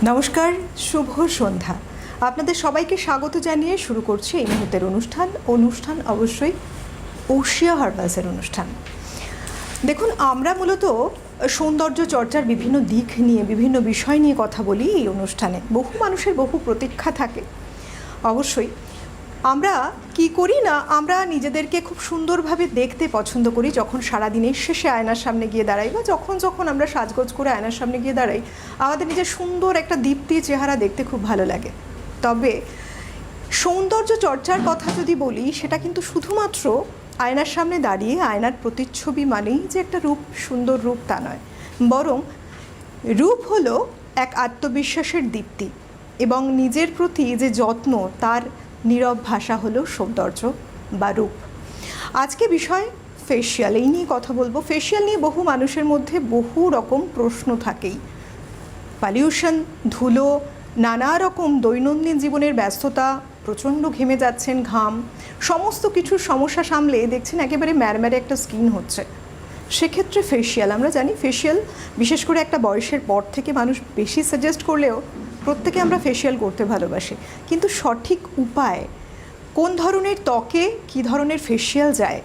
নমস্কার, শুভ সন্ধ্যা। আপনাদের সবাইকে স্বাগত জানিয়ে শুরু করছি এই মুহূর্তের অনুষ্ঠান অবশ্যই ওশিয়া হার্বালসের অনুষ্ঠান। দেখুন, আমরা মূলত সৌন্দর্য চর্চার বিভিন্ন দিক নিয়ে, বিভিন্ন বিষয় নিয়ে কথা বলি এই অনুষ্ঠানে। বহু মানুষের বহু প্রতীক্ষা থাকে। অবশ্যই আমরা কি করি না, আমরা নিজেদেরকে খুব সুন্দরভাবে দেখতে পছন্দ করি যখন সারাদিনের শেষে আয়নার সামনে গিয়ে দাঁড়াই, বা যখন আমরা সাজগোজ করে আয়নার সামনে গিয়ে দাঁড়াই, আমাদের নিজের সুন্দর একটা দীপ্তি চেহারা দেখতে খুব ভালো লাগে। তবে সৌন্দর্য চর্চার কথা যদি বলি, সেটা কিন্তু শুধুমাত্র আয়নার সামনে দাঁড়িয়ে আয়নার প্রতিচ্ছবি মানেই যে একটা রূপ, সুন্দর রূপ, তা নয়। বরং রূপ হলো এক আত্মবিশ্বাসের দীপ্তি এবং নিজের প্রতি যে যত্ন, তার নীরব ভাষা হলো সৌন্দর্য বা রূপ। আজকে বিষয় ফেসিয়াল, এই নিয়ে কথা বলবো। ফেসিয়াল নিয়ে বহু মানুষের মধ্যে বহু রকম প্রশ্ন থাকেই। পলিউশন, ধুলো, নানা রকম দৈনন্দিন জীবনের ব্যস্ততা, প্রচণ্ড ঘেমে যাচ্ছেন, ঘাম, সমস্ত কিছুর সমস্যা সামলে দেখছেন একেবারে ম্যারম্যারে একটা স্কিন হচ্ছে। সেক্ষেত্রে ফেসিয়াল, আমরা জানি ফেসিয়াল বিশেষ করে একটা বয়সের পর থেকে মানুষ বেশি সাজেস্ট করলেও প্রত্যেকে আমরা ফেসিয়াল করতে ভালোবাসি। কিন্তু সঠিক উপায়, কোন ধরনের ত্বকে কী ধরনের ফেসিয়াল যায়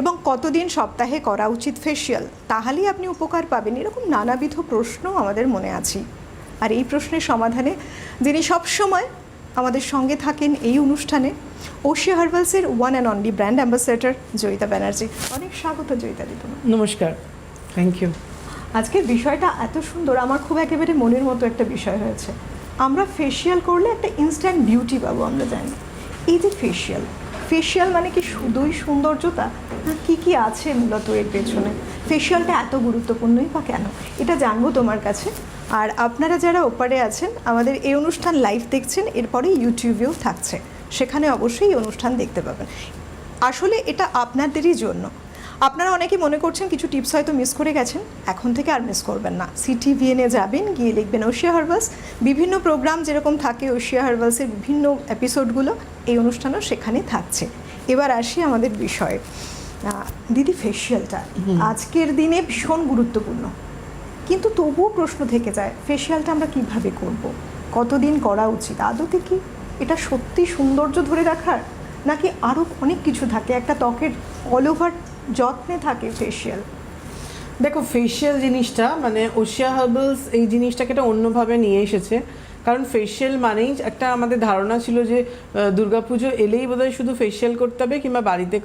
এবং কতদিন সপ্তাহে করা উচিত ফেসিয়াল, তাহলেই আপনি উপকার পাবেন, এরকম নানাবিধ প্রশ্ন আমাদের মনে আছে। আর এই প্রশ্নের সমাধানে যিনি সবসময় আমাদের সঙ্গে থাকেন এই অনুষ্ঠানে, ওশিয়া হার্বালসের one and only brand ambassador Joyita Banerjee. অনেক স্বাগত জয়িতা দিদি। নমস্কার, থ্যাংক ইউ। আজকের বিষয়টা এত সুন্দর, আমার খুব একেবারে মনের মতো একটা বিষয় হয়েছে। আমরা ফেসিয়াল করলে একটা ইনস্ট্যান্ট বিউটি পাবো, আমরা জানি। এই যে ফেসিয়াল মানে কি শুধুই সৌন্দর্যতা, না কি কি আছে মূলত এর পেছনে? ফেসিয়ালটা এত গুরুত্বপূর্ণই বা কেন, এটা জানবো তোমার কাছে। আর আপনারা যারা ওপারে আছেন, আমাদের এই অনুষ্ঠান লাইভ দেখছেন, এরপরে ইউটিউবেও থাকছে, সেখানে অবশ্যই এই অনুষ্ঠান দেখতে পাবেন। আসলে এটা আপনাদেরই জন্য। আপনারা অনেকে মনে করছেন কিছু টিপস হয়তো মিস করে গেছেন, এখন থেকে আর মিস করবেন না। CTVN-এ যাবেন, গিয়ে লিখবেন ওশিয়া হার্বালস। বিভিন্ন প্রোগ্রাম যেরকম থাকে ওশিয়া হার্বালসের বিভিন্ন এপিসোডগুলো, এই অনুষ্ঠানও সেখানে থাকছে। এবার আসি আমাদের বিষয়ে। দিদি, ফেসিয়ালটা আজকের দিনে ভীষণ গুরুত্বপূর্ণ, কিন্তু তবুও প্রশ্ন থেকে যায়, ফেসিয়ালটা আমরা কিভাবে করব, কতদিন করা উচিত, আদতে কি এটা সত্যি সৌন্দর্য ধরে রাখার, নাকি আরও অনেক কিছু থাকে, একটা ত্বকের অল ওভার যত্নে থাকে ফেসিয়াল? দেখো, ফেসিয়াল জিনিসটা মানে ওশিয়া হার্বালস এই জিনিসটাকে একটা অন্যভাবে নিয়ে এসেছে। কারণ ফেসিয়াল মানেই একটা আমাদের ধারণা ছিল যে দুর্গাপুজো এলেই বোধহয় শুধু ফেসিয়াল করতে হবে, কিংবা বাড়িতে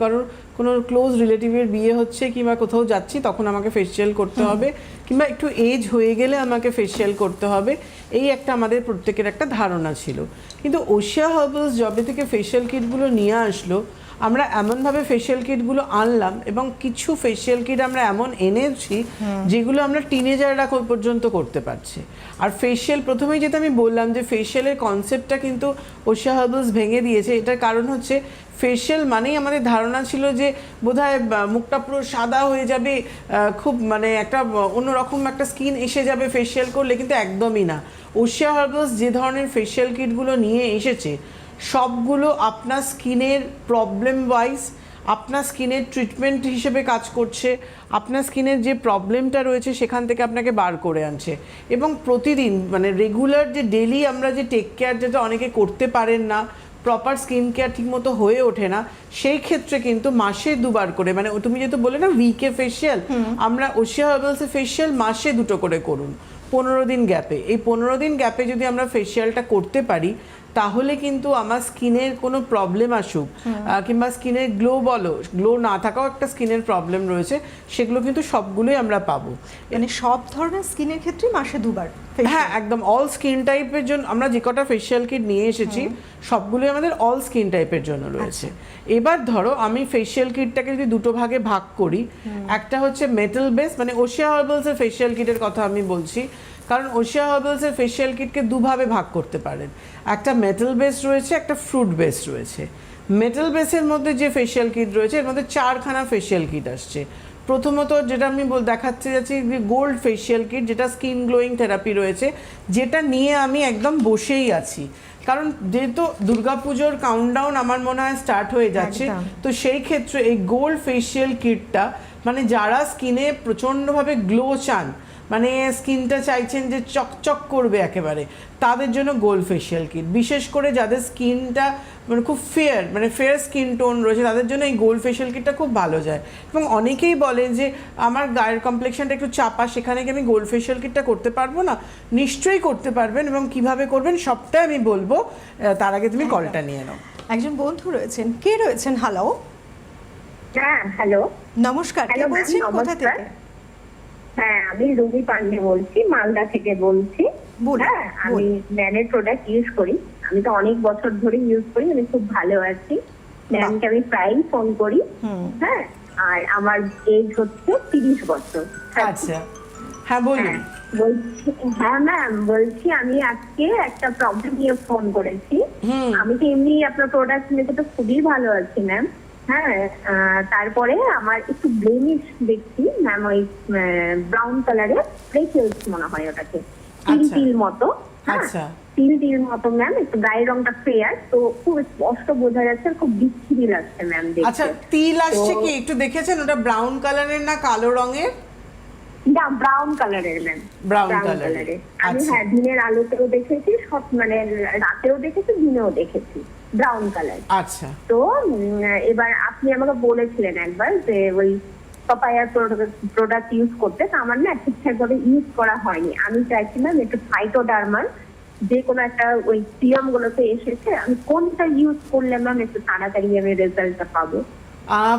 কোনো ক্লোজ রিলেটিভের বিয়ে হচ্ছে কিংবা কোথাও যাচ্ছি তখন আমাকে ফেসিয়াল করতে হবে, কিংবা একটু এজ হয়ে গেলে আমাকে ফেসিয়াল করতে হবে, এই একটা আমাদের প্রত্যেকের একটা ধারণা ছিল। কিন্তু ওশিয়া হার্বালস যবে থেকে ফেসিয়াল কিটগুলো নিয়ে আসলো, আমরা এমনভাবে ফেসিয়াল কিটগুলো আনলাম এবং কিছু ফেসিয়াল কিট আমরা এমন এনেছি যেগুলো আমরা টিনেজাররা পর্যন্ত করতে পারছি। আর ফেসিয়াল, প্রথমেই যেটা আমি বললাম যে ফেসিয়ালের কনসেপ্টটা কিন্তু ওশিয়া হার্বালস ভেঙে দিয়েছে। এটার কারণ হচ্ছে ফেসিয়াল মানেই আমাদের ধারণা ছিল যে বোধহয় মুখটা পুরো সাদা হয়ে যাবে, খুব মানে একটা অন্যরকম একটা স্কিন এসে যাবে ফেসিয়াল করলে, কিন্তু একদমই না। ওশিয়া হার্বালস যে ধরনের ফেসিয়াল কিটগুলো নিয়ে এসেছে, সবগুলো আপনার স্কিনের প্রবলেম ওয়াইজ, আপনার স্কিনের ট্রিটমেন্ট হিসেবে কাজ করছে, আপনার স্কিনের যে প্রবলেমটা রয়েছে সেখান থেকে আপনাকে বার করে আনছে। এবং প্রতিদিন মানে রেগুলার যে ডেলি আমরা যে টেক কেয়ার, যেটা অনেকে করতে পারেন না, প্রপার স্কিন কেয়ার ঠিকমতো হয়ে ওঠে না, সেই ক্ষেত্রে কিন্তু মাসে দুবার করে, মানে তুমি যেহেতু বলে না উইকে ফেসিয়াল, আমরা ওশিয়া হার্বালসের ফেসিয়াল মাসে 2টো করে করুন, 15 দিন গ্যাপে। এই 15 দিন গ্যাপে যদি আমরা ফেসিয়ালটা করতে পারি, তাহলে কিন্তু আমার স্কিনের কোনো প্রবলেম আসুক, কিংবা স্কিনের গ্লো না থাকাও একটা স্কিনের প্রবলেম রয়েছে, সেগুলো কিন্তু সবগুলোই আমরা পাবো। মানে সব ধরনের স্কিনের ক্ষেত্রে মাসে 2বার? হ্যাঁ, একদম অল স্কিন টাইপের জন্য আমরা যে কটা ফেসিয়াল কিট নিয়ে এসেছি সবগুলোই আমাদের অল স্কিন টাইপের জন্য রয়েছে। এবার ধরো আমি ফেসিয়াল কিটটাকে যদি 2টো ভাগে ভাগ করি, একটা হচ্ছে মেটাল বেস, মানে ওশিয়া হার্বালসের ফেসিয়াল কিটের কথা আমি বলছি, কারণ ওশিয়া হার্বালসের ফেসিয়াল কিটকে দুভাবে ভাগ করতে পারেন। একটা মেটাল বেস রয়েছে, একটা ফ্রুট বেস রয়েছে। মেটাল বেসের মধ্যে যে ফেসিয়াল কিট রয়েছে, এর মধ্যে 4খানা ফেসিয়াল কিট আসছে। প্রথমত যেটা আমি দেখাতে যাচ্ছি, গোল্ড ফেসিয়াল কিট, যেটা স্কিন গ্লোয়িং থেরাপি রয়েছে, যেটা নিয়ে আমি একদম বসেই আছি। কারণ যেহেতু দুর্গাপুজোর কাউন্টডাউন আমার মনে হয় স্টার্ট হয়ে যাচ্ছে, তো সেই ক্ষেত্রে এই গোল্ড ফেসিয়াল কিটটা মানে যারা স্কিনে প্রচণ্ডভাবে গ্লো চান, মানে স্কিনটা চাইছেন যে চকচক করবে একেবারে, তাদের জন্য গোল্ড ফেশিয়াল কিট। বিশেষ করে যাদের স্কিনটা মানে খুব ফেয়ার স্কিন টোন রয়েছে তাদের জন্য এই গোল্ড ফেশিয়াল কিটটা খুব ভালো যায়। এবং অনেকেই বলেন যে আমার গায়ের কমপ্লেক্সনটা একটু চাপা, সেখানে কি আমি গোল্ড ফেশিয়াল কিটটা করতে পারবো না? নিশ্চয়ই করতে পারবেন, এবং কিভাবে করবেন সবটাই আমি বলবো। তার আগে তুমি কলটা নিয়ে নাও। একজন বন্ধু রয়েছেন, কে রয়েছেন? হ্যালো, হ্যাঁ হ্যালো। নমস্কার, কে Hello, ma'am, বলছেন, কোথা নমস্কার। থেকে? হ্যাঁ আমি রুবি পান্ডে বলছি, মালদা থেকে বলছি। বলুন, হ্যাঁ আমি ম্যানের প্রোডাক্ট ইউজ করি, আমি তো অনেক বছর ধরে ইউজ করি, আমি খুব ভালো আছি। ম্যামকে আমি প্রায়ই ফোন করি। হ্যাঁ, আর আমার এজ হচ্ছে 30 বছর। আচ্ছা, হ্যাঁ বলুন। হ্যাঁ, বলছি হ্যাঁ ম্যাম, বলছি আমি আজকে একটা প্রবলেম নিয়ে ফোন করেছি। আমি তো এমনি আপনার প্রোডাক্ট নিয়ে তো খুবই ভালো আছি ম্যাম। হ্যাঁ, তারপরে আমার একটু ব্লেমিশ দেখছি ম্যাম, ওই ব্রাউন কালারের ফ্রেকলস মনে হয় ওটাকে, তিল আচ্ছা। তিল মতো। হ্যাঁ, আচ্ছা। তিল তিল মতো ম্যাম, একটু গায়ের রংটা ফেয়ার, তো খুব স্পষ্ট বোঝা যাচ্ছে, আর খুব বিচ্ছিরি লাগছে ম্যাম দেখতে। আচ্ছা, তিল আসছে তো- কি একটু দেখেছেন? ওটা ব্রাউন কালারের না কালো রঙের? না, ব্রাউন কালারের ম্যাম, Brown ব্রাউন colour-এর। কালারের। আমি আচ্ছা। হ্যাঁ দিনের আলোতেও দেখেছি, সব মানে রাতেও দেখেছি, দিনেও দেখেছি ব্রাউন কালার। আচ্ছা, তো এবার আপনি আমাকে বলেছিলেন একবার যে ওই পাপায়ার প্রোডাক্ট ইউজ করতে, তো আমার না ঠিকঠাক ভাবে ইউজ করা হয়নি। আমি চাইছিলাম একটু ফাইটোডার্মার যে কোনো একটা ওই সিরাম গুলোতে এসেছে, আমি কোনটা ইউজ করলে ম্যাম একটু তাড়াতাড়ি আমি রেজাল্টটা পাবো?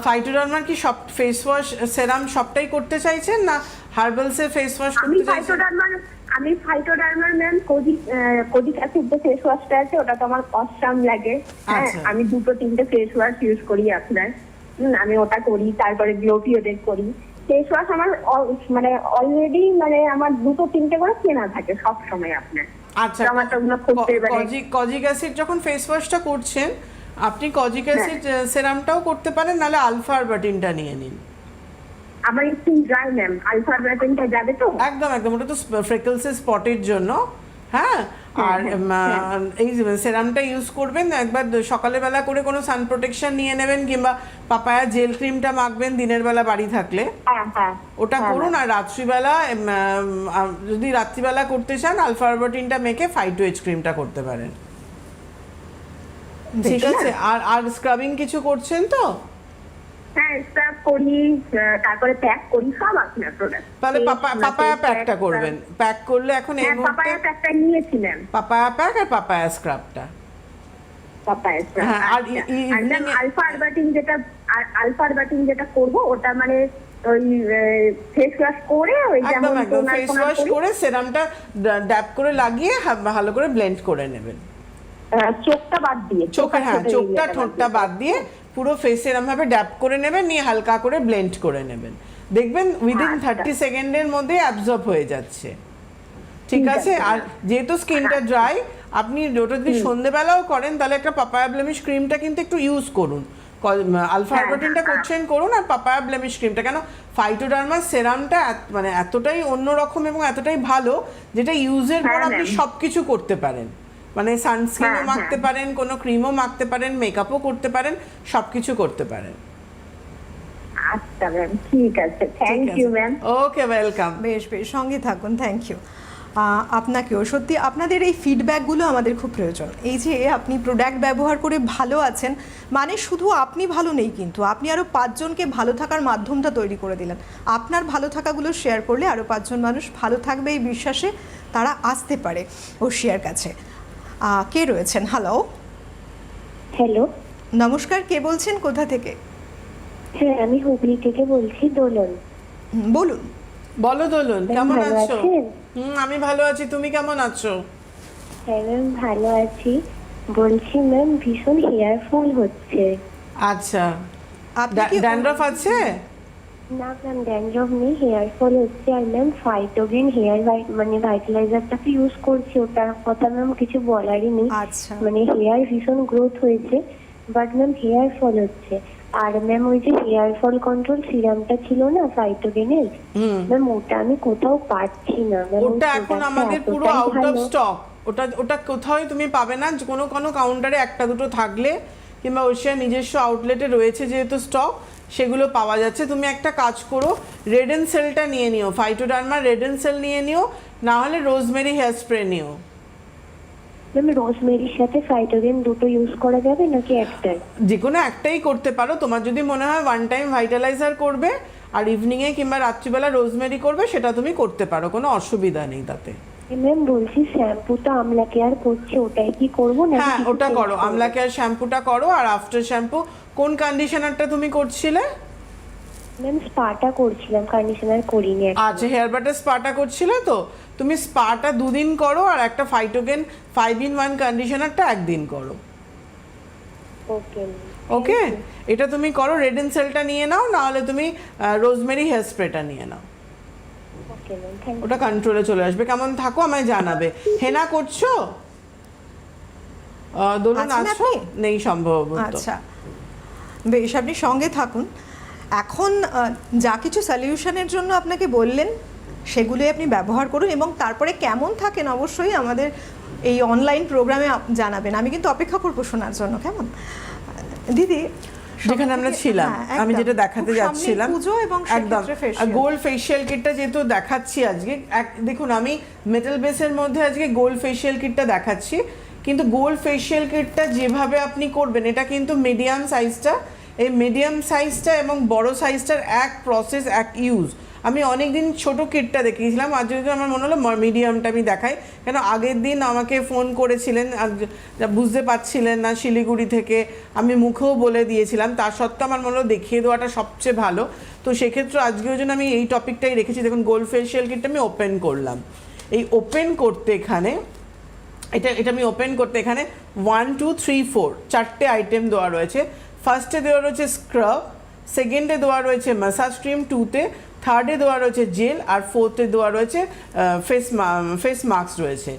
ফাইটোডার্মার কি সব ফেস ওয়াশ সেরাম সবটাই করতে চাইছেন, না হার্বালসের ফেস ওয়াশ আমি করতে চাইছেন? ফাইটোডার্মার ম্যাম কোজিক অ্যাসিড যে ফেস ওয়াশটা আছে ওটা তো আমার অসাম লাগে। হ্যাঁ, আচ্ছা। আমি 2-3টে ফেস ওয়াশ ইউজ করি আপনার। আমি ওটা করি, তারপরে গ্লোপিওডের করি। ফেস ওয়াশ আমার মানে অলরেডি মানে আমার 2-3টে করে কেনা থাকে সব সময় আপনার। আচ্ছা, তো আমার তো ওগুলো করতে এবারে কজিক অ্যাসিড যখন ফেস ওয়াশটা করছেন, আপনি কজিক অ্যাসিড সেরামটাও করতে পারেন, নাহলে আলফা আরবাটিনটা নিয়ে নিন। আমার স্কিন ড্রাই ম্যাম, আলফা ব্রাটেনটা যাবে তো? একদম একদম, ওটা তো ফ্রেকলসের স্পটের জন্য। হ্যাঁ, আর এই সেরামটা ইউজ করবেন একবার সকালে বেলা করে, কোনো সান প্রোটেকশন নিয়ে নেবেন, কিংবা পাপায়া জেল ক্রিমটা মাখবেন দিনের বেলা বাড়ি থাকলে, হ্যাঁ হ্যাঁ, ওটা হ্যাঁ, করুন। আর রাত্রিবেলা যদি রাত্রিবেলা করতে চান, আলফা আরবাটিনটা মেখে ফাইটোএইচ ক্রিমটা করতে পারেন। ঠিক আছে। আর আর স্ক্রাবিং কিছু করছেন তো? হ্যাঁ স্ক্রাব করি, তারপরে প্যাক করি, সব আপনার প্রোডাক্ট। তাহলে পাপায়া প্যাকটা করবেন। প্যাক করলে এখন এই হ্যাঁ, মুহূর্তে পাপায়া প্যাকটা নিয়েছিলেন, পাপায়া প্যাক আর পাপায়া স্ক্রাবটা। Papaya scrub. হ্যাঁ, আর আলফা আরবাটিন যেটা করবো ওটা মানে ওই ফেস ওয়াশ করে ওই একদম যেমন একদম toner ফেস toner ওয়াশ করি, করে সেরামটা ড্যাপ করে লাগিয়ে ভালো করে ব্লেন্ড করে নেবেন। চোখটা বাদ দিয়ে, চোখের, হ্যাঁ, চোখটা এরিয়াটা ঠোঁটটা বাদ দিয়ে পুরো ফেসে এরম ভাবে ড্যাপ করে নেবেন, নিয়ে হালকা করে ব্লেন্ড করে নেবেন। দেখবেন উইদিন আচ্ছা। 30 সেকেন্ডের মধ্যে অ্যাবজর্ব হয়ে যাচ্ছে। ঠিক ঠিক আছে। আছে। আর যেহেতু স্কিনটা ড্রাই, আপনি ওটা যদি সন্ধ্যেবেলাও করেন, তাহলে একটা পাপায়া ব্লেমিশ ক্রিমটা কিন্তু একটু ইউজ করুন। আলফা হ্যাঁ, আরবাটিনটা হ্যাঁ। করছেন করুন, আর পাপায়া ব্লেমিশ ক্রিমটা। কেন, ফাইটোডার্মার সেরামটা মানে এতটাই অন্যরকম এবং এতটাই ভালো, যেটা ইউজের পর হ্যাঁ, আপনি ma'am। সবকিছু করতে পারেন। মানে সানস্ক্রিনও হ্যাঁ, মাখতে হ্যাঁ। পারেন, কোনো ক্রিমও মাখতে পারেন, মেকআপও করতে পারেন, সবকিছু করতে পারেন। আচ্ছা ম্যাম, ঠিক আছে, thank you ma'am. Okay, welcome. বেশ বেশ, সঙ্গে থাকুন, থ্যাংক ইউ। আপনাকেও সত্যি আপনাদের এই ফিডব্যাকগুলো আমাদের খুব প্রয়োজন। এই যে আপনি প্রোডাক্ট ব্যবহার করে ভালো আছেন, মানে শুধু আপনি ভালো নেই, কিন্তু আপনি আরও 5 জনকে ভালো থাকার মাধ্যমটা তৈরি করে দিলেন। আপনার ভালো থাকাগুলো শেয়ার করলে আরও 5 জন মানুষ ভালো থাকবে, এই বিশ্বাসে তারা আসতে পারে শেয়ার কাছে। কে রয়েছেন? হ্যালো, হ্যালো, নমস্কার, কে বলছেন, কোথা থেকে? হ্যাঁ আমি হুগলি থেকে বলছি, দোলন। বলুন। বলো দোলন, কেমন ভালো আছো? আছেন? আমি ভালো আছি, তুমি কেমন আছো? হ্যাঁ ম্যাম, ভালো আছি। বলছি ম্যাম, ভীষণ হেয়ার ফল হচ্ছে। আচ্ছা, আপনি কি ড্যান্ড্রফ আছে? না ম্যাম, ড্যান্ড্রফ নেই, হেয়ার ফল হচ্ছে। আর ম্যাম ফাইটোগেন হেয়ার মানে ভাইটালাইজারটা তো ইউজ করছি, ওটার কথা ম্যাম কিছু বলারই নেই। আচ্ছা, মানে হেয়ার ভীষণ গ্রোথ হয়েছে, বাট ম্যাম হেয়ার ফল হচ্ছে। আর ম্যাম ওই যে হেয়ার ফল কন্ট্রোল সিরামটা ছিল না ফাইটোগেনের, ম্যাম ওটা আমি কোথাও পাচ্ছি না ম্যাম। ওটা এখন আমাদের পুরো আউট অফ স্টক। ওটা কোথাও তুমি পাবে না। কোনো কাউন্টারে একটা দুটো থাকলে, কিংবা ওশিয়ার নিজস্ব আউটলেটে রয়েছে যেহেতু স্টক, সেগুলো পাওয়া যাচ্ছে। তুমি একটা কাজ করো, রেডেন সেলটা নিয়ে নিও, ফাইটোডার্মা রেডেন সেল নিয়ে নিও, না হলে রোজমেরি হেয়ার স্প্রে নিও। ম্যাম রোজমেরির সাথে ফাইটোগেন দুটো ইউজ করা যাবে নাকি একটাই? যে কোনো একটাই করতে পারো, তোমার যদি মনে হয় ওয়ান টাইম ভাইটালাইজার করবে আর ইভিনিংয়ে কিংবা রাত্রিবেলা রোজমেরি করবে, সেটা তুমি করতে পারো, কোনো অসুবিধা নেই তাতে। ম্যাম বলছি শ্যাম্পুটা আমলা কেয়ার করছে, ওটাই কি করবো না? হ্যাঁ ওটা করো, আমলা কেয়ার শ্যাম্পুটা করো। আর আফটার শ্যাম্পু কোন কন্ডিশনারটা তুমি করছিলে? ম্যাম স্পাটা করছিলাম, কন্ডিশনার করিনি। আচ্ছা, হেয়ার বাটার স্পাটা করছিলে তো, তুমি স্পাটা 2 দিন করো আর একটা ফাইটোগেন 5-in-1 কন্ডিশনারটা 1 দিন করো। ওকে ওকে, এটা তুমি করো। রেডেন সেলটা নিয়ে নাও, না হলে তুমি রোজমেরি হেয়ার স্প্রেটা নিয়ে নাও, ওকে ম্যাম, থ্যাংক ইউ। ওটা কন্ট্রোলে চলে আসবে। কেমন থাকো আমায় জানাবে। হেনা করছো? দোলন আছেন আছো? আপনি? নেই সম্ভবত। আচ্ছা, বেশ, আপনি সঙ্গে থাকুন। এখন যা কিছু সলিউশনের জন্য আপনাকে বললেন সেগুলোই আপনি ব্যবহার করুন, এবং তারপরে কেমন থাকেন অবশ্যই আমাদের এই অনলাইন প্রোগ্রামে জানাবেন। আমি কিন্তু অপেক্ষা করবো শোনার জন্য, কেমন দিদি? যেখানে আমরা ছিলাম, হ্যাঁ, আমি একদম। যেটা দেখাতে খুব সামনেই যাচ্ছিলাম, পুজো এবং একদম সেক্ষেত্রে facial। গোল্ড ফেশিয়াল কিটটা যেহেতু দেখাচ্ছি আজকে, দেখুন আমি মেটাল বেসের মধ্যে আজকে গোল্ড ফেশিয়াল কিটটা দেখাচ্ছি, কিন্তু গোল্ড ফেশিয়াল কিটটা যেভাবে আপনি করবেন, এটা কিন্তু মিডিয়াম সাইজটা, এই মিডিয়াম সাইজটা এবং বড় সাইজটার এক প্রসেস, এক ইউজ। আমি অনেক দিন ছোটো কিটটা দেখিয়েছিলাম, আজ যদি আমার মনে হলো মিডিয়ামটা আমি দেখাই, কেন আগের দিন আমাকে ফোন করেছিলেন আর বুঝতে পারছিলেন না শিলিগুড়ি থেকে, আমি মুখেও বলে দিয়েছিলাম, তার সত্ত্বেও আমার মনে হলো দেখিয়ে দেওয়াটা সবচেয়ে ভালো। তো সেক্ষেত্রে আজকের জন্য আমি এই টপিকটাই রেখেছি। দেখুন গোল্ড ফেশিয়াল কিটটা আমি ওপেন করলাম। এই ওপেন করতে এখানে এটা আমি ওপেন করতে এখানে 1 2 3 4 চারটে আইটেম দেওয়া রয়েছে। ফার্স্টে দেওয়া রয়েছে স্ক্রাব, সেকেন্ডে দেওয়া রয়েছে ম্যাসাজ ক্রিম, 2তে, থার্ডে দেওয়া রয়েছে জেল, আর 4তে দেওয়া রয়েছে ফেস মাস্ক রয়েছে।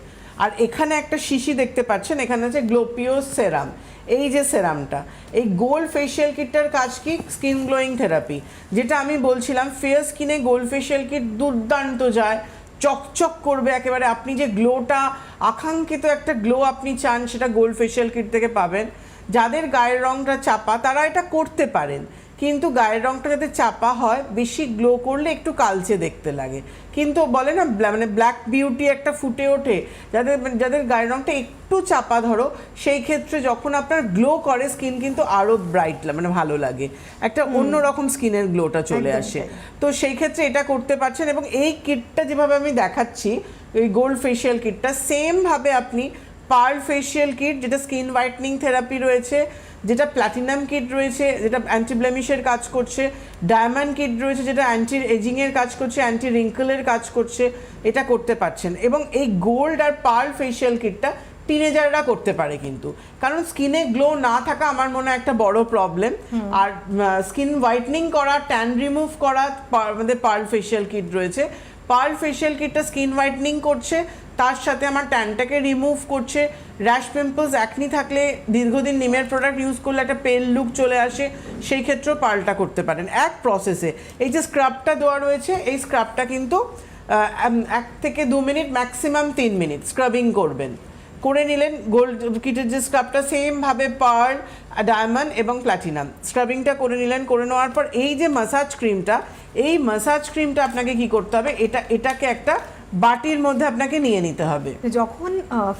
আর এখানে একটা শিশি দেখতে পাচ্ছেন, এখানে আছে গ্লোপিও সেরাম। এই যে সেরামটা, এই গোল্ড ফেশিয়াল কিটটার কাজ কি? Skin glowing therapy. যেটা আমি বলছিলাম, ফেয়ার স্কিনে গোল্ড ফেশিয়াল কিট দুর্দান্ত যায়, চকচক করবে একেবারে। আপনি যে গ্লোটা, আকাঙ্ক্ষিত একটা গ্লো আপনি চান, সেটা গোল্ড ফেশিয়াল কিট থেকে পাবেন। যাদের গায়ের রঙটা চাপা তারা এটা করতে পারেন, কিন্তু গায়ের রঙটা যাতে চাপা হয়, বেশি গ্লো করলে একটু কালচে দেখতে লাগে, কিন্তু বলে না মানে ব্ল্যাক বিউটি একটা ফুটে ওঠে। যাদের গায়ের রঙটা একটু চাপা ধরো, সেই ক্ষেত্রে যখন আপনার গ্লো করে স্কিন, কিন্তু আরও ব্রাইট মানে ভালো লাগে, একটা অন্যরকম স্কিনের গ্লোটা চলে আসে। তো সেই ক্ষেত্রে এটা করতে পারছেন। এবং এই কিটটা যেভাবে আমি দেখাচ্ছি, এই গোল্ড ফেশিয়াল কিটটা সেমভাবে আপনি পার্ল ফেশিয়াল কিট, যেটা স্কিন হোয়াইটনিং থেরাপি রয়েছে, যেটা প্ল্যাটিনাম কিট রয়েছে, যেটা অ্যান্টি ব্লেমিশের কাজ করছে, ডায়মন্ড কিট রয়েছে, যেটা অ্যান্টি এজিংয়ের কাজ করছে, অ্যান্টি রিঙ্কলের কাজ করছে, এটা করতে পারছেন। এবং এই গোল্ড আর পার্ল ফেশিয়াল কিটটা টিনেজাররা করতে পারে, কিন্তু কারণ স্কিনে গ্লো না থাকা আমার মনে হয় একটা বড় প্রবলেম। আর স্কিন হোয়াইটনিং করা, ট্যান রিমুভ করা, আমাদের পার্ল ফেশিয়াল কিট রয়েছে। পার্ল ফেশিয়াল কিটটা স্কিন হোয়াইটনিং করছে, তার সাথে আমার ট্যানটাকে রিমুভ করছে। র্যাশ পিম্পলস, অ্যাকনি থাকলে দীর্ঘদিন নিমের প্রোডাক্ট ইউজ করলে একটা পেল লুক চলে আসে, সেই ক্ষেত্রেও পার্লটা করতে পারেন এক প্রসেসে। এই যে স্ক্রাবটা দেওয়া রয়েছে, এই স্ক্রাবটা কিন্তু 1 থেকে 2 মিনিট, ম্যাক্সিমাম 3 মিনিট স্ক্রাবিং করবেন। করে নিলেন গোল্ড কিটের যে স্ক্রাবটা, সেমভাবে পার্ল, ডায়মন্ড এবং প্ল্যাটিনাম স্ক্রাবিংটা করে নিলেন। করে নেওয়ার পর এই যে মাসাজ ক্রিমটা, এই মাসাজ ক্রিমটা আপনাকে কি করতে হবে, এটাকে একটা বাটির মধ্যে আপনাকে নিয়ে নিতে হবে। যখন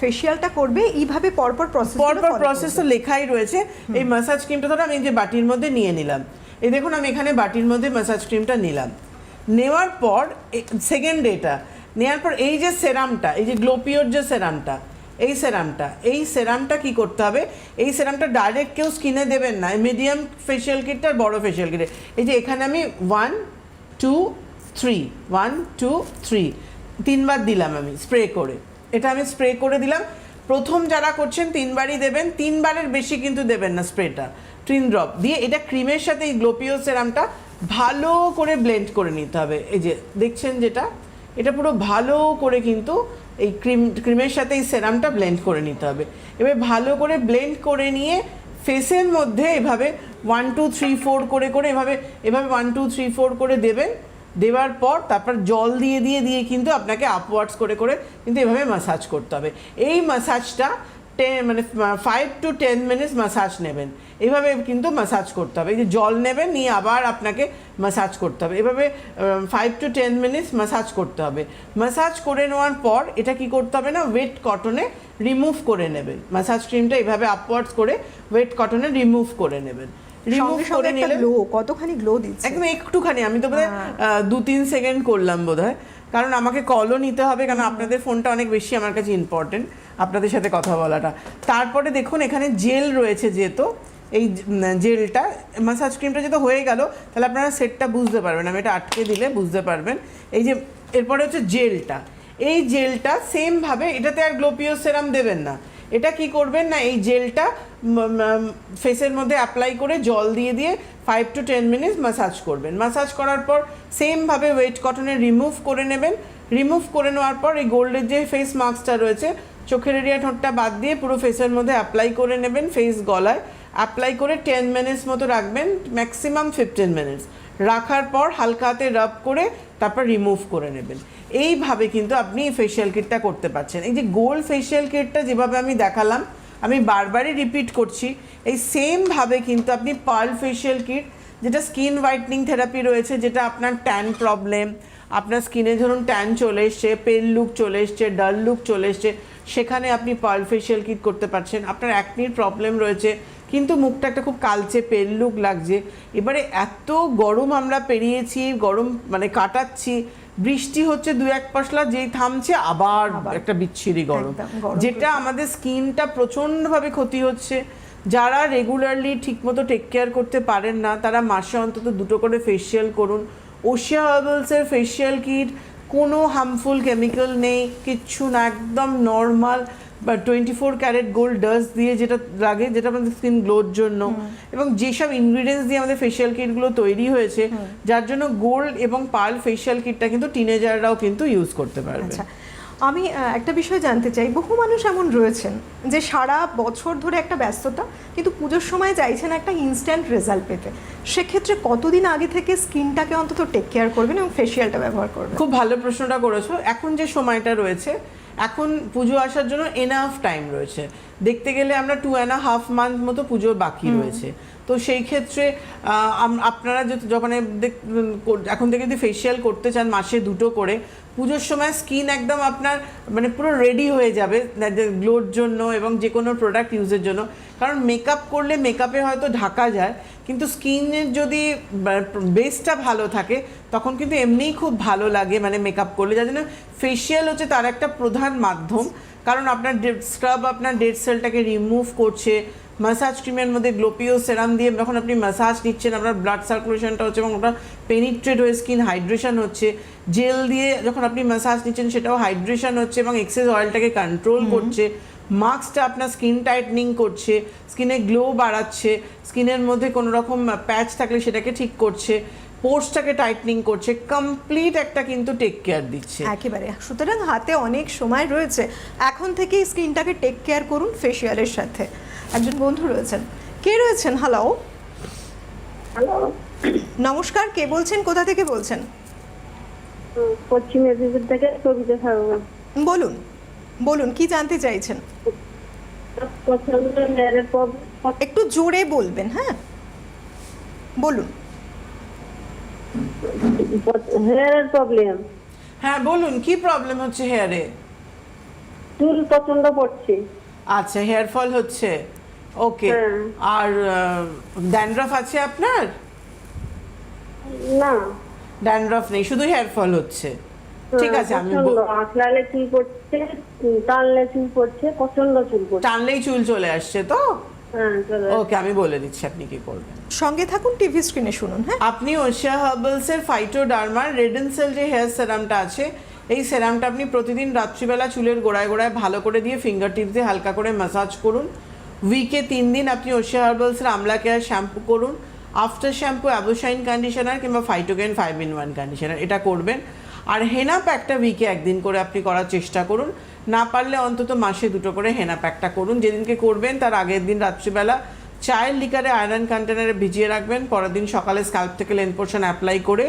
ফেশিয়ালটা করবে এইভাবে পরপর প্রসেস তো লেখাই রয়েছে। এই মাসাজ ক্রিমটা ধরো আমি যে বাটির মধ্যে নিয়ে নিলাম, এই দেখুন আমি এখানে বাটির মধ্যে মাসাজ ক্রিমটা নিলাম। নেওয়ার পর সেকেন্ড ডেটা নেওয়ার পর এই যে সেরামটা, এই যে গ্লোপিওর যে সেরামটা, এই সেরামটা কি করতে হবে, এই সেরামটা ডাইরেক্ট কেউ স্কিনে দেবেন না, মিডিয়াম ফেশিয়াল কিটটা আর বড় ফেশিয়াল কিটে, এই যে এখানে আমি 1 2 3 1 2 3 3বার দিলাম আমি স্প্রে করে। এটা আমি স্প্রে করে দিলাম। প্রথম যারা করছেন 3বারই দেবেন, 3বারের বেশি কিন্তু দেবেন না স্প্রেটা, 3 ড্রপ দিয়ে এটা ক্রিমের সাথে এই গ্লোপিও সেরামটা ভালো করে ব্লেন্ড করে নিতে হবে। এই যে দেখছেন যেটা, এটা পুরো ভালো করে কিন্তু এই ক্রিমের সাথে এই সেরামটা ব্লেন্ড করে নিতে হবে। এবার ভালো করে ব্লেন্ড করে নিয়ে ফেসের মধ্যে এভাবে 1 2 3 4 করে করে এভাবে 1 2 3 4 করে দেবেন। দেওয়ার পর তারপর জল দিয়ে কিন্তু আপনাকে আপওয়ার্ডস করে করে কিন্তু এভাবে ম্যাসাজ করতে হবে। এই ম্যাসাজটা মানে 5 to 10 মিনিটস ম্যাসাজ নেবেন। এইভাবে কিন্তু ম্যাসাজ করতে হবে, এই যে জল নেবেন নিয়ে আবার আপনাকে ম্যাসাজ করতে হবে, এভাবে 5 to 10 মিনিটস ম্যাসাজ করতে হবে। ম্যাসাজ করে নেওয়ার পর এটা কি করতে হবে না, ওয়েট কটনে রিমুভ করে নেবেন। ম্যাসাজ ক্রিমটা এইভাবে আপওয়ার্ডস করে ওয়েট কটনে রিমুভ করে নেবেন। রিমুভ করে নিলে গ্লো, কতখানি গ্লো দিচ্ছে, একদম একটুখানি, আমি তো বোধহয় 2-3 সেকেন্ড করলাম বোধহয়, কারণ আমাকে কলও নিতে হবে, কারণ আপনাদের ফোনটা অনেক বেশি আমার কাছে ইম্পর্টেন্ট, আপনাদের সাথে কথা বলাটা। তারপরে দেখুন এখানে জেল রয়েছে, যেহেতু এই জেলটা ম্যাসাজ ক্রিমটা যেহেতু হয়ে গেল, তাহলে আপনারা সেটটা বুঝতে পারবেন, আমি এটা আটকে দিলে বুঝতে পারবেন। এই যে এরপরে হচ্ছে জেলটা, এই জেলটা সেমভাবে, এটাতে আর গ্লোপিও সেরাম দেবেন না, এটা কি করবেন না, এই জেলটা ফেসের মধ্যে অ্যাপ্লাই করে জল দিয়ে দিয়ে 5 to 10 মিনিটস ম্যাসাজ করবেন। ম্যাসাজ করার পর সেমভাবে ওয়েট কটনে রিমুভ করে নেবেন। রিমুভ করে নেওয়ার পর এই গোল্ডের যে ফেস মাস্কটা রয়েছে, চোখের এরিয়া ঠোঁটটা বাদ দিয়ে পুরো ফেসের মধ্যে অ্যাপ্লাই করে নেবেন, ফেস গলায় অ্যাপ্লাই করে 10 মিনিটস মতো রাখবেন, ম্যাক্সিমাম 15 মিনিটস রাখার পর হালকা হাতে রাব করে তারপর রিমুভ করে নেবেন। এইভাবে কিন্তু আপনি ফেশিয়াল কিটটা করতে পারছেন। এই যে গোল্ড ফেশিয়াল কিটটা যেভাবে আমি দেখালাম, আমি বারবারই রিপিট করছি, এই সেমভাবে কিন্তু আপনি পার্ল ফেশিয়াল কিট, যেটা স্কিন হোয়াইটনিং থেরাপি রয়েছে, যেটা আপনার ট্যান প্রবলেম, আপনার স্কিনে ধরুন ট্যান চলে এসছে, পেল লুক চলে এসছে, ডাল লুক চলে এসছে, সেখানে আপনি পার্ল ফেশিয়াল কিট করতে পারছেন। আপনার অ্যাকনির প্রবলেম রয়েছে, কিন্তু মুখটা একটা খুব কালচে পেল লুক লাগছে, এবারে এত গরম আমরা পেরিয়েছি, গরম মানে কাটাচ্ছি, বৃষ্টি হচ্ছে 2-1 পশলা, যেই থামছে আবার একটা বিচ্ছিরি গরম, যেটা আমাদের স্কিনটা প্রচণ্ডভাবে ক্ষতি হচ্ছে। যারা রেগুলারলি ঠিকমতো টেক কেয়ার করতে পারেন না, তারা মাসে অন্তত 2টো করে ফেশিয়াল করুন। ওশিয়া হার্বালসের ফেশিয়াল কিট কোনো হার্মফুল কেমিক্যাল নেই, কিচ্ছু না, একদম নর্মাল বা 24 ক্যারেট গোল্ড ডাস্ট দিয়ে যেটা লাগে, যেটা আমাদের স্কিন গ্লোর জন্য, এবং যেসব ইনগ্রিডিয়েন্টস দিয়ে আমাদের ফেশিয়াল কিটগুলো তৈরি হয়েছে, যার জন্য গোল্ড এবং পার্ল ফেশিয়াল কিটটা কিন্তু টিনেজাররাও কিন্তু ইউজ করতে পারবে। আচ্ছা, আমি একটা বিষয় জানতে চাই, বহু মানুষ এমন রয়েছেন যে সারা বছর ধরে একটা ব্যস্ততা, কিন্তু পুজোর সময় চাইছেন একটা ইনস্ট্যান্ট রেজাল্ট পেতে, সেক্ষেত্রে কতদিন আগে থেকে স্কিনটাকে অন্তত টেক কেয়ার করবেন এবং ফেশিয়ালটা ব্যবহার করবেন? খুব ভালো প্রশ্নটা করেছো। এখন যে সময়টা রয়েছে, এখন পুজো আসার জন্য এনাফ টাইম রয়েছে, দেখতে গেলে আমরা 2.5 মান্থ মতো পুজোর বাকি রয়েছে। তো সেই ক্ষেত্রে আপনারা যখন এখন থেকে যদি ফেশিয়াল করতে চান মাসে 2টো করে, পুজোর সময় স্কিন একদম আপনার মানে পুরো রেডি হয়ে যাবে গ্লোর জন্য এবং যে কোনো প্রোডাক্ট ইউজের জন্য। কারণ মেকআপ করলে মেকআপে হয়তো ঢাকা যায়, কিন্তু স্কিনের যদি বেসটা ভালো থাকে তখন কিন্তু এমনিই খুব ভালো লাগে, মানে মেকআপ করলে, যার জন্য ফেশিয়াল হচ্ছে তার একটা প্রধান মাধ্যম। কারণ আপনার স্ক্রাব আপনার ডেড সেলটাকে রিমুভ করছে, ম্যাসাজ ক্রিমের মধ্যে গ্লোপিও সেরাম দিয়ে যখন আপনি ম্যাসাজ নিচ্ছেন, আপনার ব্লাড সার্কুলেশনটা হচ্ছে এবং ওটা পেনিট্রেট হয়ে স্কিন হাইড্রেশন হচ্ছে। জেল দিয়ে যখন আপনি ম্যাসাজ নিচ্ছেন, সেটাও হাইড্রেশন হচ্ছে এবং এক্সেস অয়েলটাকে কন্ট্রোল করছে। মাস্কটা আপনার স্কিন টাইটনিং করছে, স্কিনে গ্লো বাড়াচ্ছে, স্কিনের মধ্যে কোনো রকম প্যাচ থাকলে সেটাকে ঠিক করছে, পোর্সটাকে টাইটনিং করছে, কমপ্লিট একটা কিন্তু টেক কেয়ার দিচ্ছে একেবারে। সুতরাং হাতে অনেক সময় রয়েছে, এখন থেকেই স্কিনটাকে টেক কেয়ার করুন ফেশিয়ালের সাথে। একজন বন্ধু রয়েছেন, কে রয়েছেন? হ্যালো, হ্যালো, নমস্কার, কে বলছেন, কোথা থেকে বলছেন? পশ্চিম মেদিনীপুর থেকে কবিতা সাহু। বলুন বলুন, কি জানতে চাইছেন? একটু জোরে বলবেন, হ্যাঁ বলুন। হেয়ারের প্রবলেম। হ্যাঁ বলুন, কি প্রবলেম হচ্ছে হেয়ারে? চুল প্রচন্ড পড়ছে। আচ্ছা, হেয়ার ফল হচ্ছে, ওকে। আর ড্যান্ড্রাফ আছে আপনার? না, ড্যান্ড্রাফ নেই, শুধু হেয়ার ফল হচ্ছে। ঠিক আছে, আমি আঁচড়ালে চুল পড়ছে, টানলে চুল পড়ছে, প্রচন্ড চুল পড়ছে, টানলেই চুল চলে আসছে তো? হ্যাঁ চলে। ওকে, আমি বলে দিচ্ছি আপনি কি করবেন। সঙ্গে থাকুন, টিভি স্ক্রিনে শুনুন। হ্যাঁ, আপনি ওশিয়া হার্বালসের ফাইটোডার্মার রেডেনসেল যে হেয়ার সেরামটা আছে, এই সেরামটা আপনি প্রতিদিন রাত্রিবেলা চুলের গোড়ায় গোড়ায় ভালো করে দিয়ে ফিঙ্গার টিপস দিয়ে হালকা করে ম্যাসাজ করুন। উইকে 3 দিন আপনি ওশিয়া হার্বালসের আমলা কেয়ার শ্যাম্পু করুন। আফটার শ্যাম্পু অ্যাবোশাইন কন্ডিশনার কিংবা ফাইটোগেন 5-in-1 কন্ডিশনার এটা করবেন। আর হেনা প্যাকটা উইকে 1 দিন করে আপনি করার চেষ্টা করুন, না পারলে অন্তত মাসে 2টো করে হেনা প্যাকটা করুন। যেদিনকে করবেন তার আগের দিন রাত্রিবেলা চায়ের লিকারে আয়রন কন্টেনারে ভিজিয়ে রাখবেন, পরের দিন সকালে স্ক্যাল্প থেকে লেন্থ পোর্শন অ্যাপ্লাই করে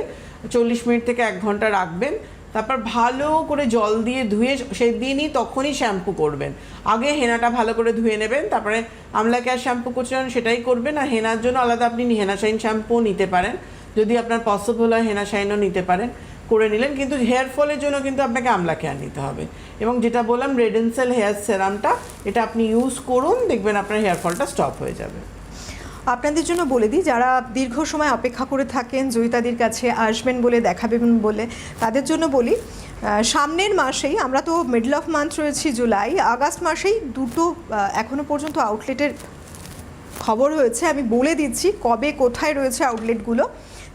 40 মিনিট থেকে 1 ঘন্টা রাখবেন। তারপর ভালো করে জল দিয়ে ধুয়ে সেদিনই তখনই শ্যাম্পু করবেন। আগে হেনাটা ভালো করে ধুয়ে নেবেন, তারপরে আমলা কেয়ার শ্যাম্পু করছেন সেটাই করবেন। আর হেনার জন্য আলাদা আপনি হেনা শাইন শ্যাম্পু নিতে পারেন, যদি আপনার পসিবল হয় হেনা শাইনও নিতে পারেন, করে নিলেন। কিন্তু হেয়ার ফলের জন্য কিন্তু আপনাকে আমলা কেয়ার নিতে হবে। এবং যেটা বললাম রেডেন্সেল হেয়ার সেরামটা, এটা আপনি ইউজ করুন, দেখবেন আপনার হেয়ার ফলটা স্টপ হয়ে যাবে। আপনাদের জন্য বলে দিই, যারা দীর্ঘ সময় অপেক্ষা করে থাকেন জয়িতাদির কাছে আসবেন বলে, দেখাবেন বলে, তাদের জন্য বলি সামনের মাসেই, আমরা তো মিডল অফ মান্থ রয়েছি জুলাই, আগস্ট মাসেই দুটো এখনো পর্যন্ত আউটলেটের খবর হয়েছে। আমি বলে দিচ্ছি কবে কোথায় রয়েছে আউটলেটগুলো।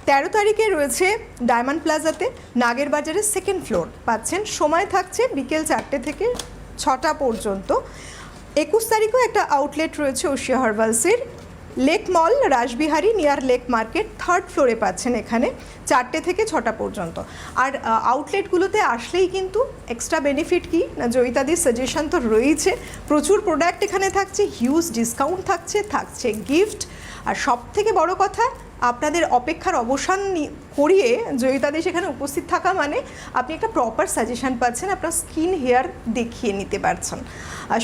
13 তারিখে রয়েছে ডায়মন্ড প্লাজাতে, নাগের বাজারে 2nd ফ্লোর পাচ্ছেন। সময় থাকছে বিকেল 4টে থেকে 6টা পর্যন্ত। 21 তারিখেও একটা আউটলেট রয়েছে ওশিয়া হার্বালসের, lake mall, Rashbehari near lake market, 3rd ফ্লোরে পাচ্ছেন এখানে 4টে থেকে 6টা পর্যন্ত। আর আউটলেটগুলোতে আসলেই কিন্তু এক্সট্রা বেনিফিট কি না, জয়িতাদির সাজেশন তো রয়েছে, প্রচুর প্রোডাক্ট এখানে থাকছে, হিউজ ডিসকাউন্ট থাকছে গিফট, আর সব থেকে বড় কথা আপনাদের অপেক্ষার অবসান করিয়ে জয়িতাদি সেখানে উপস্থিত থাকা মানে আপনি একটা প্রপার সাজেশন পাচ্ছেন, আপনার স্কিন হেয়ার দেখিয়ে নিতে পারছেন।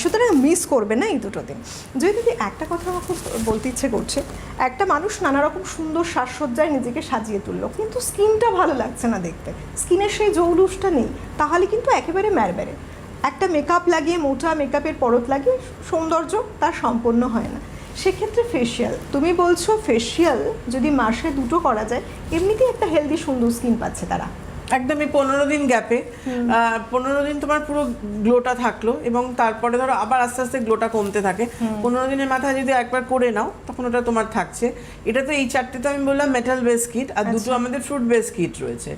সুতরাং মিস করবেন না এই দুটো দিন। জয়িতাদি, একটা কথা আমার খুব বলতে ইচ্ছে করছে, একটা মানুষ নানা রকম সুন্দর সাজসজ্জায় নিজেকে সাজিয়ে তুললো, কিন্তু স্কিনটা ভালো লাগছে না দেখতে, স্কিনের সেই জৌলুসটা নেই, তাহলে কিন্তু একেবারে ম্যারবেরে একটা মেকআপ লাগিয়ে, মোটা মেকআপের পরত লাগিয়ে সৌন্দর্য তার সম্পন্ন হয় না। সেক্ষেত্রে ফেসিয়াল, তুমি বলছো ফেসিয়াল যদি মাসে 2টো করা যায়, এমনিতেই একটা হেলদি সুন্দর স্কিন পাচ্ছে তারা। একদমই 15 দিন গ্যাপে 15 দিন তোমার পুরো গ্লোটা থাকলো, এবং তারপরে ধরো আবার আস্তে আস্তে গ্লোটা কমতে থাকে। 15 দিনের মাথায় যদি একবার করে নাও তখন ওটা তোমার থাকছে। এটা তো এই 4টে তো আমি বললাম মেটাল বেস কিট, আর দুটো আমাদের ফ্রুট বেস কিট রয়েছে।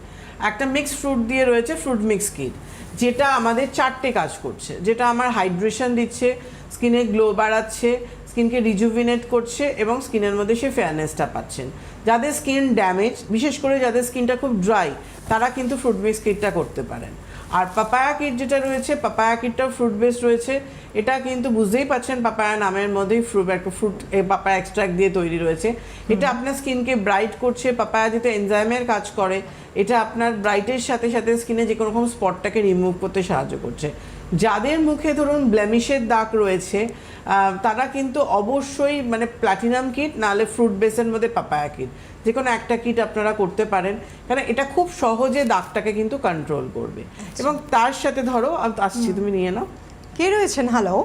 একটা মিক্সড ফ্রুট দিয়ে রয়েছে ফ্রুট মিক্স কিট, যেটা আমাদের 4টে কাজ করছে। যেটা আমার হাইড্রেশন দিচ্ছে, স্কিনে গ্লো বাড়াচ্ছে, স্কিনকে রিজুভিনেট করছে, এবং স্কিনের মধ্যে সে ফেয়ারনেসটা পাচ্ছেন। যাদের স্কিন ড্যামেজ, বিশেষ করে যাদের স্কিনটা খুব ড্রাই, তারা কিন্তু ফ্রুট মিক্স কিটটা করতে পারেন। আর পাপায়া কিট যেটা রয়েছে, পাপায়া কিটটাও ফ্রুট বেস রয়েছে। এটা কিন্তু বুঝতেই পাচ্ছেন পাপায়া নামের মধ্যেই একটা ফ্রুট পাপায়া এক্সট্রাক্ট দিয়ে তৈরি রয়েছে। এটা আপনার স্কিনকে ব্রাইট করছে। পাপায়া যেহেতু এনজাইমের কাজ করে, এটা আপনার ব্রাইটের সাথে সাথে স্কিনে যে কোনো রকম স্পটটাকে রিমুভ করতে সাহায্য করছে। যাদের মুখে ধরুন ব্লেমিশের দাগ রয়েছে, তারা কিন্তু অবশ্যই মানে প্ল্যাটিনাম কিট নাহলে ফ্রুট বেসের মধ্যে পাপায়া কিট, যে কোনো একটা কিট আপনারা করতে পারেন, কারণ এটা খুব সহজে দাগটাকে কিন্তু কন্ট্রোল করবে। এবং তার সাথে ধরো আসছি, তুমি নিয়ে নাও। কে রয়েছেন? হ্যালো,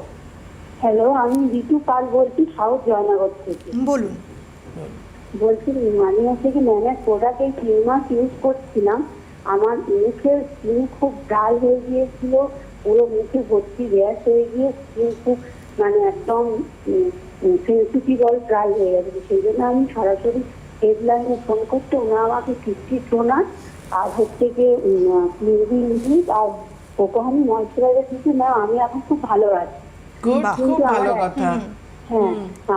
হ্যালো, আমি ঋতু পাল বলছি, সাউথ জয়নগর থেকে। বলুন। বলছি মানে হচ্ছে কি, ম্যামের প্রোডাক্ট এই 3 মাস ইউজ করছিলাম, আমার মুখের স্কিন খুব ড্রাই হয়ে গিয়েছিল, পুরো মুখে ভর্তি র্যাশ হয়ে গিয়ে স্কিন খুব মানে একদম সেন্সিটিভ আর ড্রাই হয়ে গেছে। সেই জন্য আমি সরাসরি হেডলাইনে ফোন করতে, ওরা আমাকে 50 টোনার আর হচ্ছে গিয়ে ক্লিনজিং লিকুইড আর কোকোহানি ময়শ্চারাইজার দিচ্ছে। ম্যাম আমি এখন খুব ভালো আছি। গুড, খুব ভালো কথা। হ্যাঁ,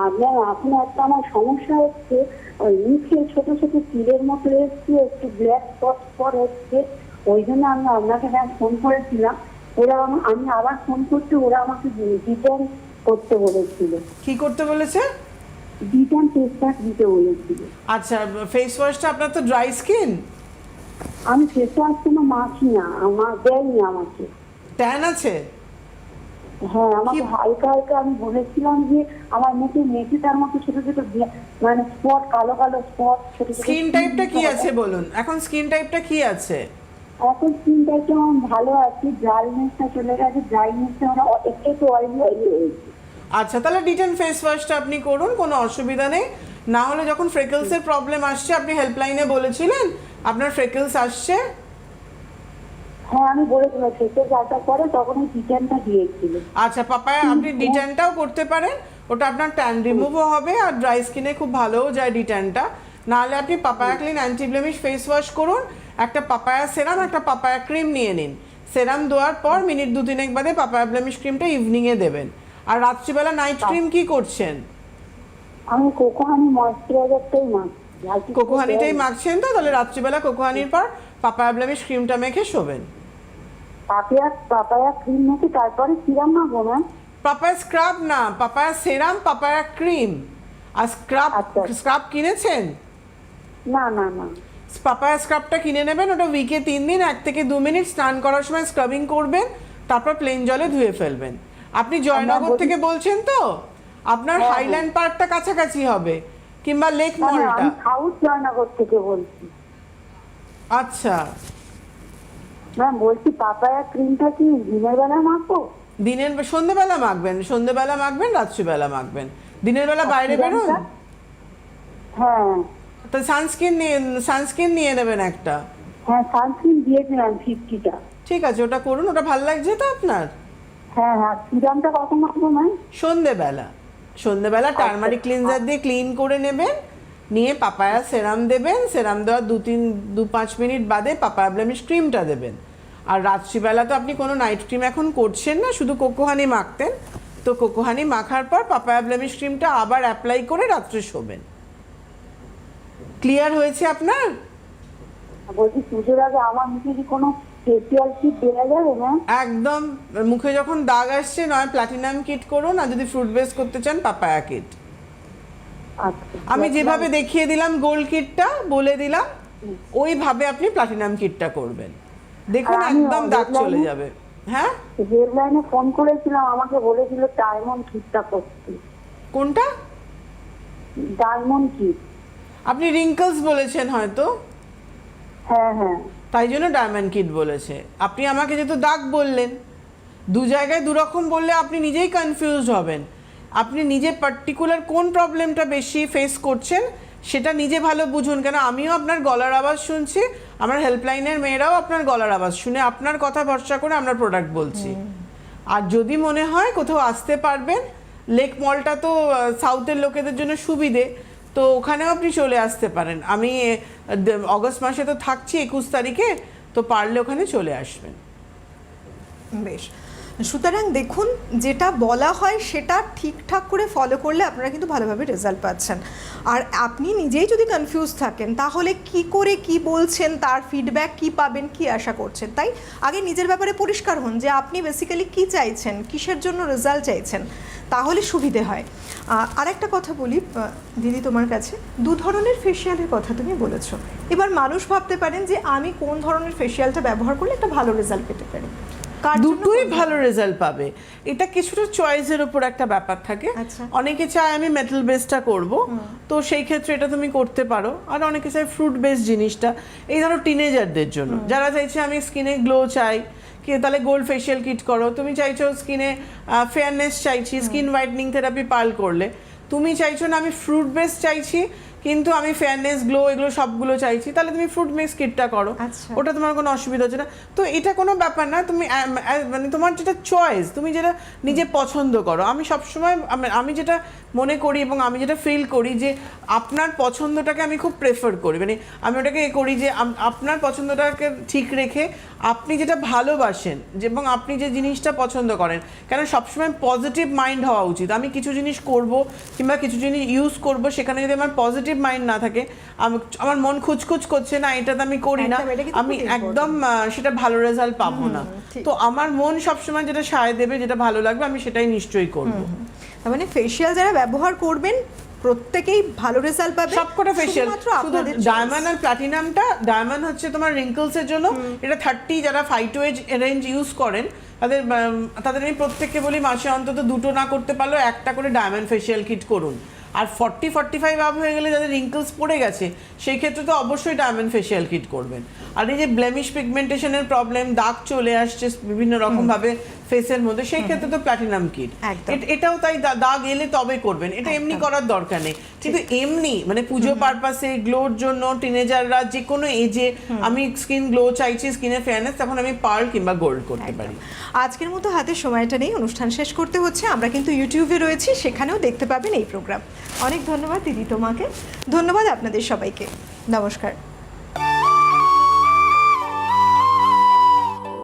আপনার এখন একটা আমার সমস্যা হচ্ছে, ওই মুখে ছোট ছোট তিলের মতো এসছে, একটু ব্ল্যাক স্পট হচ্ছে। ওই জন্য আমি আপনাকে ফোন করেছিলাম। আমি আবার ফোন করতে, ওরা আমাকে রিটার্ন করতে বলেছিল। কি করতে বলেছে? রিটার্ন ফেসপ্যাক দিতে বলেছিল। আচ্ছা, ফেস ওয়াশটা আপনার তো ড্রাই স্কিন। আমি ফেস ওয়াশ কোনো মাখি না, আমার দেয়নি আমাকে। ট্যান আছে? হ্যাঁ, আমাকে হালকা হালকা, আমি বলেছিলাম যে আমার মুখে মেথিটার মতো ছোট ছোট মানে স্পট, কালো কালো স্পট, ছোট ছোট। স্কিন টাইপটা কি আছে বলুন, এখন স্কিন টাইপটা কি আছে? এখন স্কিন টাইপটা আমার ভালো আছে, ড্রাইনেসটা চলে গেছে, ড্রাইনেসটা আমার একটু অয়েলি হয়েছে। আচ্ছা, তাহলে ডিটেন ফেস ওয়াশটা আপনি করুন, কোনো অসুবিধা নেই। না হলে যখন ফ্রেকলসের প্রবলেম আসছে, আপনি হেল্পলাইনে বলেছিলেন আপনার ফ্রেকলস আসছে। হ্যাঁ, আমি বলেছিলাম ফেসে যাওয়ার পরে তখন ওই ডিটেনটা দিয়েছিল। আচ্ছা, পাপায়া আপনি ডিটেনটাও করতে পারেন, ওটা আপনার ট্যান রিমুভও হবে, আর ড্রাই স্কিনে খুব ভালোও যায় ডিটেনটা। নাহলে আপনি papaya clean anti blemish face wash করুন, একটা পাপায়া সেরাম, একটা পাপায়া ক্রিম নিয়ে নিন। সেরাম দেওয়ার পর মিনিট 2-3 বাদে পাপায়া ব্লেমিশ ক্রিমটা ইভিনিংয়ে দেবেন। আর রাত্রিবেলা নাইট ক্রিম কি করছেন? আমি কোকোহানি ময়শ্চারাইজারটাই মাখছি। কোকোহানিটাই মাখছেন তো? তাহলে রাত্রিবেলা কোকোহানির পর পাপায়া ব্লেমিশ ক্রিমটা মেখে শোবেন। পাপায়া ক্রিম মেখে তারপরে সিরাম মাখবো ম্যাম? পাপায়া স্ক্রাব না, পাপায়া সেরাম, পাপায়া ক্রিম। আর স্ক্রাব কিনেছেন? না না না। পাপায়া স্ক্রাবটা কিনে নেবেন, ওটা উইকে 3 দিন 1 থেকে 2 মিনিট স্নান করার সময় স্ক্রাবিং করবেন, তারপর প্লেন জলে ধুয়ে ফেলবেন। আপনি জয়নগর থেকে বলছেন তো, আপনার হাইল্যান্ড পার্কটা কাছাকাছি হবে কিংবা লেক মলটা। আমি সাউথ জয়নগর থেকে বলছি। আচ্ছা, ম্যাম বলছি পাপায়া ক্রিমটা কি দিনের বেলা মাখবো? সন্ধ্যেবেলা মাখবেন, সন্ধ্যেবেলা মাখবেন, রাত্রিবেলা মাখবেন। দিনের বেলা বাইরে বেরোন, হ্যাঁ তো সানস্ক্রিন নিয়ে নেবেন একটা। হ্যাঁ সানস্ক্রিন দিয়েছিলাম 50টা। ঠিক আছে, ওটা করুন, ওটা ভালো লাগছে তো আপনার? হ্যাঁ হ্যাঁ, সিরামটা কখন মাখবো ম্যাম? সন্ধ্যেবেলা টার্মারিক ক্লিনজার দিয়ে ক্লিন করে নেবেন, নিয়ে পাপায়া সেরাম দেবেন, সেরাম দেওয়ার 2-5 মিনিট বাদে পাপায়া ব্লেমিশ ক্রিমটা দেবেন। আর রাত্রিবেলা তো আপনি কোনো নাইট ক্রিম এখন করছেন না, শুধু কোকোহানি মাখতেন, তো কোকোহানি মাখার পর পাপায়া ব্লেমিশ ক্রিমটা আবার অ্যাপ্লাই করে রাত্রে শোবেন। ক্লিয়ার হয়েছে আপনার? বলছি পুজোর আগে আমার মুখে কি কোনো ফেসিয়াল কিট দেওয়া যাবে ম্যাম? একদম, মুখে যখন দাগ আসছে নয় প্ল্যাটিনাম কিট করুন, আর যদি ফ্রুট বেস করতে চান পাপায়া কিট। আচ্ছা, আমি যেভাবে দেখিয়ে দিলাম গোল্ড কিটটা বলে দিলাম, ওইভাবে আপনি প্লাটিনাম কিটটা করবেন, দেখুন একদম দাগ চলে যাবে। হ্যাঁ, হেডলাইনে ফোন করেছিলাম, আমাকে বলেছিল ডায়মন্ড কিটটা করতে। কোনটা? Diamond kit. আপনি রিঙ্কলস বলেছেন হয়তো, হ্যাঁ হ্যাঁ, তাই জন্য ডায়মন্ড কিট বলেছে। আপনি আমাকে যেহেতু দাগ বললেন, দু জায়গায় দুরকম বললে আপনি নিজেই কনফিউজড হবেন। আপনি নিজে পার্টিকুলার কোন প্রবলেমটা বেশি ফেস করছেন সেটা নিজে ভালো বুঝুন, কেন আমিও আপনার গলার আওয়াজ শুনছি, আমার হেল্পলাইনের মেয়েরাও আপনার গলার আওয়াজ শুনে আপনার কথা ভরসা করে আমরা প্রোডাক্ট বলছি। আর যদি মনে হয় কোথাও আসতে পারবেন, লেক মলটা তো সাউথের লোকেদের জন্য সুবিধে, তো ওখানেও আপনি চলে আসতে পারেন। আমি অগস্ট মাসে তো থাকছি 21 তারিখে, তো পারলে ওখানে চলে আসবেন। বেশ, সুতরাং দেখুন, যেটা বলা হয় সেটা ঠিকঠাক করে ফলো করলে আপনারা কিন্তু ভালোভাবে রেজাল্ট পাচ্ছেন। আর আপনি নিজেই যদি কনফিউজ থাকেন তাহলে কি করে কি বলছেন, তার ফিডব্যাক কি পাবেন, কি আশা করছেন। তাই আগে নিজের ব্যাপারে পরিষ্কার হন যে আপনি বেসিক্যালি কি চাইছেন, কিসের জন্য রেজাল্ট চাইছেন, তাহলে সুবিধে হয়। আর একটা কথা বলি দিদি তোমার কাছে, 2 ধরনের ফেসিয়ালের কথা তুমি বলেছো। এবার মানুষ ভাবতে পারেন যে আমি কোন ধরনের ফেসিয়ালটা ব্যবহার করলে একটা ভালো রেজাল্ট পেতে পারি। দুটোই ভালো রেজাল্ট পাবে, এটা কিছুটা চয়েসের উপর একটা ব্যাপার থাকে। আচ্ছা। অনেকে চায় আমি মেটাল বেসটা করব, তো সেই ক্ষেত্রে এটা তুমি করতে পারো। আর অনেকে চায় ফ্রুট বেস জিনিসটা, এই ধরো টিনেজারদের জন্য যারা চাইছে আমি স্কিনে গ্লো চাই, কি তাহলে গোল্ড ফেসিয়াল কিট করো। তুমি চাইছো স্কিনে ফেয়ারনেস চাইছি, স্কিন হোয়াইটনিং থেরাপি পার্ল করলে। তুমি চাইছো না আমি ফ্রুট বেস চাইছি কিন্তু আমি ফেয়ারনেস গ্লো এগুলো সবগুলো চাইছি, তাহলে তুমি ফ্রুট মিক্স কিটটা করো, ওটা তোমার কোনো অসুবিধা হচ্ছে না। তো এটা কোনো ব্যাপার না, তুমি মানে তোমার যেটা চয়েস, তুমি যেটা নিজে পছন্দ করো। আমি সবসময় আমি যেটা মনে করি এবং আমি যেটা ফিল করি যে আপনার পছন্দটাকে আমি খুব প্রেফার করি, মানে আমি ওটাকে করি যে আপনার পছন্দটাকে ঠিক রেখে আপনি যেটা ভালোবাসেন এবং আপনি যে জিনিসটা পছন্দ করেন, কেন সবসময় পজিটিভ মাইন্ড হওয়া উচিত। আমি কিছু জিনিস করব কিংবা কিছু জিনিস ইউজ করব, সেখানে যদি আমার পজিটিভ মাইন্ড না থাকে, আমার মন খুচখুচ করছে না, এটাতে আমি করি না, আমি একদম সেটা ভালো রেজাল্ট পাবো না। তো আমার মন সবসময় যেটা সায় দেবে, যেটা ভালো লাগবে, আমি সেটাই নিশ্চয়ই করবো। তার মানে ফেসিয়াল যারা ব্যবহার করবেন প্রত্যেকেই ভালো রেজাল্ট পাবে। সবকটা ফেসিয়াল, শুধু ডায়মন্ড আর প্লাটিনামটা, ডায়মন্ড হচ্ছে তোমার রিঙ্কলসের জন্য, এটা 30 যারা ফাইটো এজ রেঞ্জ ইউজ করেন তাদের আমি প্রত্যেককে বলি মাসে অন্তত 2টো না করতে পারলেও 1টা করে ডায়মন্ড ফেসিয়াল কিট করুন। আর 40-45 আপ হয়ে গেলে যাদের রিঙ্কলস পড়ে গেছে সেই ক্ষেত্রে তো অবশ্যই ডায়মন্ড ফেসিয়াল কিট করবেন। আর এই যে ব্লেমিশ পিগমেন্টেশনের প্রবলেম, দাগ চলে আসছে বিভিন্ন রকম ভাবে ফেসের মধ্যে, সেই ক্ষেত্রে তো প্ল্যাটিনাম কিট, এটাও তাই দাগ এলে তবে করবেন, এটা এমনি করার দরকার নেই। কিন্তু এমনি মানে পুজো পারপাসে গ্লোর জন্য টিনেজাররা যে কোনো এজে আমি স্কিন গ্লো চাইছি, স্কিনের ফেয়ারনেস, তখন আমি পার্ল কিংবা গোল্ড করতে পারি। আজকের মতো হাতে সময়টা নেই, অনুষ্ঠান শেষ করতে হচ্ছে। আমরা কিন্তু ইউটিউবে রয়েছি, সেখানেও দেখতে পাবেন এই প্রোগ্রাম। অনেক ধন্যবাদ দিদি তোমাকে, ধন্যবাদ আপনাদের সবাইকে, নমস্কার।